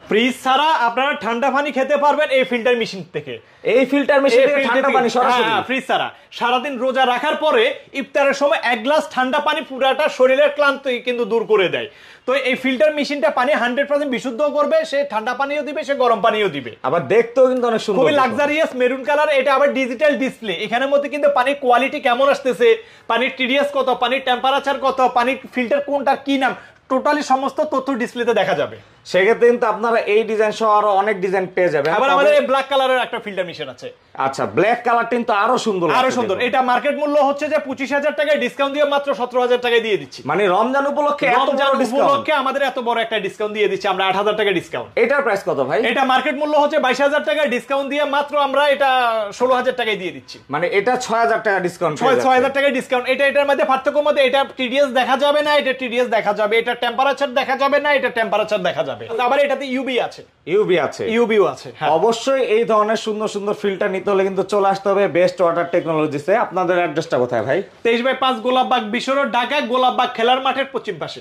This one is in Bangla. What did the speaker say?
ফ্রিজ ছাড়া আপনারা ঠান্ডা পানি খেতে পারবেন এই ফিল্টার মেশিন থেকে। এই ফিল্টার মেশিন থেকে ঠান্ডা পানি সরাসরি? হ্যাঁ, ফ্রিজ ছাড়া। সারাদিন রোজা রাখার পরে ইফতারের সময় এক গ্লাস ঠান্ডা পানি পুরাটা শরীরের ক্লান্তি কিন্তু দূর করে দেয়। তো এই ফিল্টার মেশিনটা পানি 100% বিশুদ্ধ করবে, সে ঠান্ডা পানিও দিবে, সে গরম পানিও দিবে। আবার দেখতেও কিন্তু অনেক সুন্দর, খুবই লাক্সারিয়াস মেরুন কালার। এটা আবার ডিজিটাল ডিসপ্লে। এখানের মধ্যে কিন্তু পানির কোয়ালিটি কেমন আসতেছে, পানির টিডিএস কত, পানির টেম্পারেচার কত, পানির ফিল্টার কোনটা কি নাম, টোটালি সমস্ত তথ্য ডিসপ্লেতে দেখা যাবে। সেক্ষেত্রে কিন্তু আপনারা এই ডিজাইন সহ আরো অনেক ডিজাইন পেয়ে যাবেন। আবার আমাদের এই ব্ল্যাক কালারের একটা ফিল্টার মেশিন আছে। আচ্ছা, ব্ল্যাক কালার কিন্তু আরো সুন্দর, আরো সুন্দর। এটা মার্কেট মূল্য হচ্ছে যে 25,000 টাকায়, ডিসকাউন্ট দিয়ে মাত্র 17,000 টাকায় দিয়ে দিচ্ছি। মানে রমজান উপলক্ষে আমাদের এত বড় একটা ডিসকাউন্ট দিয়ে দিচ্ছি আমরা, 8,000 টাকা ডিসকাউন্ট। এটার প্রাইস কত ভাই? এটা মার্কেট মূল্য হচ্ছে 22,000 টাকায়, ডিসকাউন্ট দিয়ে মাত্র আমরা এটা 16,000 টাকায় দিয়ে দিচ্ছি। মানে এটা 6,000 টাকা ডিসকাউন্ট, 6,000 টাকায় ডিসকাউন্ট। এটার মধ্যে পার্থক্য মধ্যে এটা টিডিএস দেখা যাবে না, এটা টিডিএস দেখা যাবে, এটা টেম্পারেচার দেখা যাবে না, এটা টেম্পারেচার দেখা যাবে। আবার এটাতে ইউবি আছে, ইউবিও আছে। অবশ্যই এই ধরনের সুন্দর সুন্দর ফিল্টার নিতে হলে কিন্তু চলে আসতে হবে বেস্ট ওয়াটার টেকনোলজিসে। আপনাদের অ্যাড্রেসটা কোথায় ভাই? 23/5 গোলাপবাগ বিশ্বরোড, ঢাকা। গোলাপবাগ খেলার মাঠের পশ্চিম পাশে।